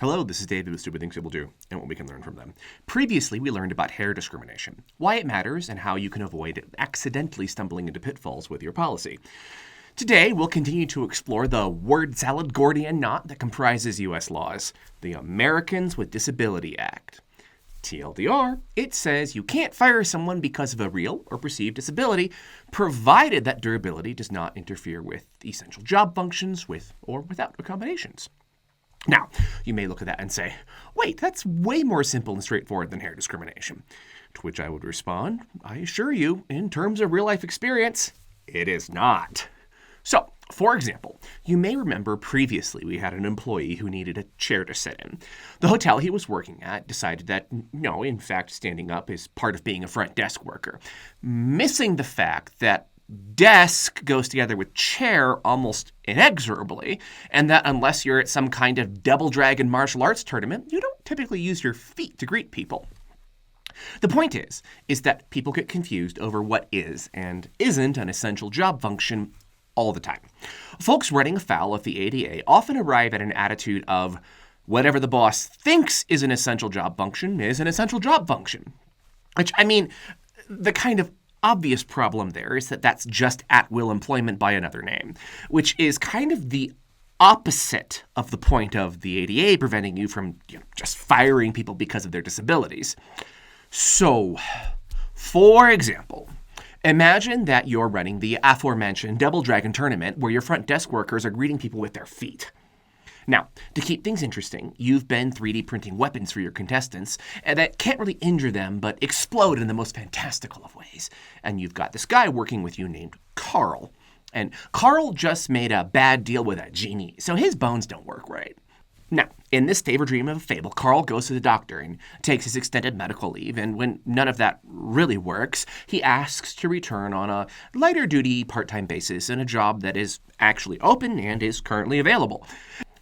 Hello, this is David with Stupid Things People Do and what we can learn from them. Previously, we learned about hair discrimination, why it matters, and how you can avoid accidentally stumbling into pitfalls with your policy. Today, we'll continue to explore the word salad Gordian knot that comprises U.S. laws, the Americans with Disabilities Act. TLDR, it says you can't fire someone because of a real or perceived disability, provided that durability does not interfere with essential job functions with or without accommodations. Now, you may look at that and say, wait, that's way more simple and straightforward than hair discrimination. To which I would respond, I assure you, in terms of real-life experience, it is not. So, for example, you may remember previously we had an employee who needed a chair to sit in. The hotel he was working at decided that, no, in fact, standing up is part of being a front desk worker, missing the fact that desk goes together with chair almost inexorably, and that unless you're at some kind of double dragon martial arts tournament, you don't typically use your feet to greet people. The point is that people get confused over what is and isn't an essential job function all the time. Folks running afoul of the ADA often arrive at an attitude of whatever the boss thinks is an essential job function is an essential job function. Which, I mean, the kind of obvious problem there is that that's just at-will employment by another name, which is kind of the opposite of the point of the ADA preventing you from just firing people because of their disabilities. So, for example, imagine that you're running the aforementioned Double Dragon tournament where your front desk workers are greeting people with their feet. Now, to keep things interesting, you've been 3D printing weapons for your contestants that can't really injure them but explode in the most fantastical of ways. And you've got this guy working with you named Carl. And Carl just made a bad deal with a genie, so his bones don't work right. Now, in this favorite dream of a fable, Carl goes to the doctor and takes his extended medical leave, and when none of that really works, he asks to return on a lighter-duty part-time basis in a job that is actually open and is currently available.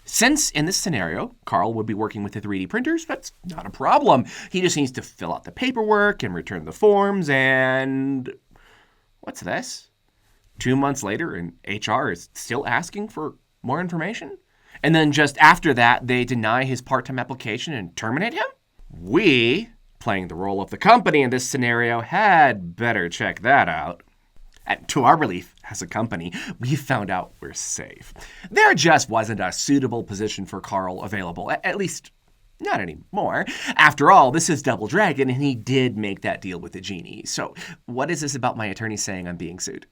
Since, in this scenario, Carl would be working with the 3D printers, that's not a problem. He just needs to fill out the paperwork and return the forms and... what's this? 2 months later, and HR is still asking for more information? And then just after that, they deny his part-time application and terminate him? We, playing the role of the company in this scenario, had better check that out. And to our relief, as a company, we found out we're safe. There just wasn't a suitable position for Carl available, at least not anymore. After all, this is Double Dragon, and he did make that deal with the genie. So what is this about my attorney saying I'm being sued?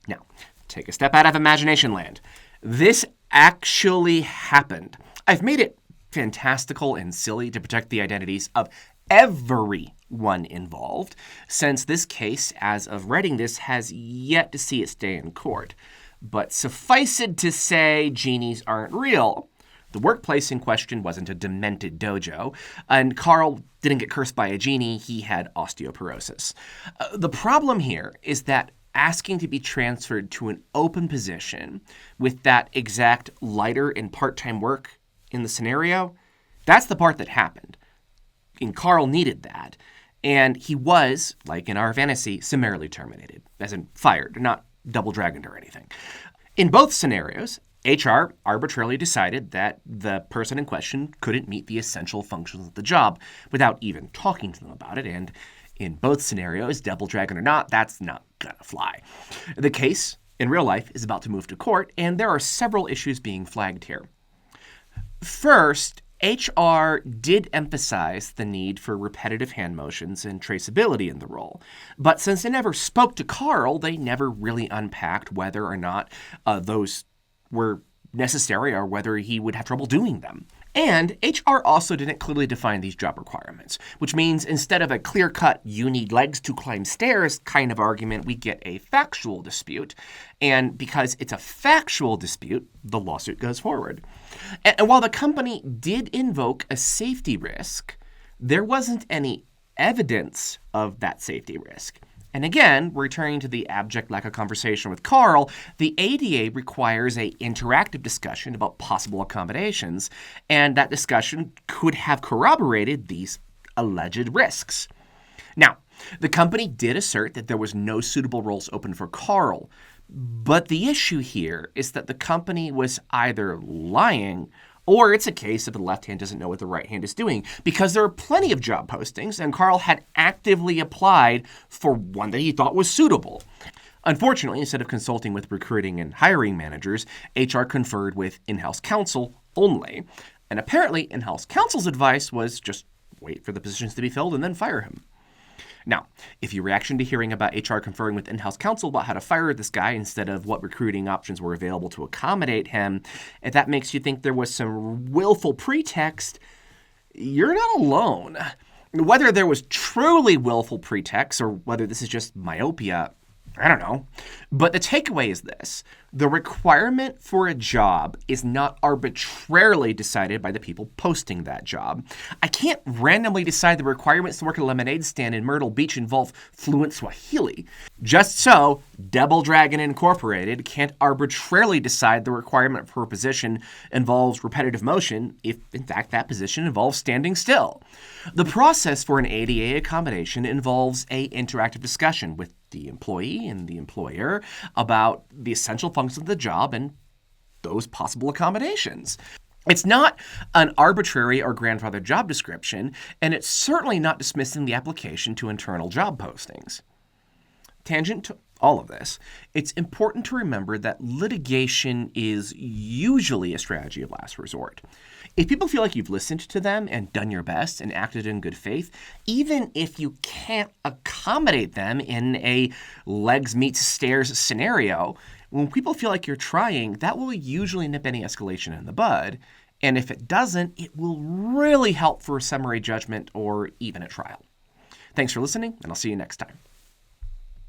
Now, take a step out of imagination land. This actually happened. I've made it fantastical and silly to protect the identities of everyone involved, since this case, as of writing this, has yet to see its day in court. But suffice it to say, genies aren't real. The workplace in question wasn't a demented dojo, and Carl didn't get cursed by a genie, he had osteoporosis. The problem here is that asking to be transferred to an open position with that exact lighter and part-time work in the scenario, that's the part that happened. And Carl needed that. And he was, like in our fantasy, summarily terminated, as in fired, not double dragoned or anything. In both scenarios, HR arbitrarily decided that the person in question couldn't meet the essential functions of the job without even talking to them about it. And in both scenarios, double dragon or not, that's not gonna fly. The case, in real life, is about to move to court, and there are several issues being flagged here. First, HR did emphasize the need for repetitive hand motions and traceability in the role. But since they never spoke to Carl, they never really unpacked whether or not those were necessary or whether he would have trouble doing them. And HR also didn't clearly define these job requirements, which means instead of a clear-cut, you need legs to climb stairs kind of argument, we get a factual dispute. And because it's a factual dispute, the lawsuit goes forward. And while the company did invoke a safety risk, there wasn't any evidence of that safety risk. And again, returning to the abject lack of conversation with Carl, the ADA requires an interactive discussion about possible accommodations, and that discussion could have corroborated these alleged risks. Now, the company did assert that there was no suitable roles open for Carl, but the issue here is that the company was either lying Or it's a case of the left hand doesn't know what the right hand is doing, because there are plenty of job postings and Carl had actively applied for one that he thought was suitable. Unfortunately, instead of consulting with recruiting and hiring managers, HR conferred with in-house counsel only. And apparently, in-house counsel's advice was just wait for the positions to be filled and then fire him. Now, if your reaction to hearing about HR conferring with in-house counsel about how to fire this guy instead of what recruiting options were available to accommodate him, if that makes you think there was some willful pretext, you're not alone. Whether there was truly willful pretext or whether this is just myopia, I don't know. But the takeaway is this. The requirement for a job is not arbitrarily decided by the people posting that job. I can't randomly decide the requirements to work at a lemonade stand in Myrtle Beach involve fluent Swahili. Just so, Double Dragon Incorporated can't arbitrarily decide the requirement for a position involves repetitive motion if, in fact, that position involves standing still. The process for an ADA accommodation involves an interactive discussion with the employee and the employer about the essential functions of the job and those possible accommodations. It's not an arbitrary or grandfathered job description, and it's certainly not dismissing the application to internal job postings. Tangent to all of this, it's important to remember that litigation is usually a strategy of last resort. If people feel like you've listened to them and done your best and acted in good faith, even if you can't accommodate them in a legs meets stairs scenario, when people feel like you're trying, that will usually nip any escalation in the bud. And if it doesn't, it will really help for a summary judgment or even a trial. Thanks for listening, and I'll see you next time.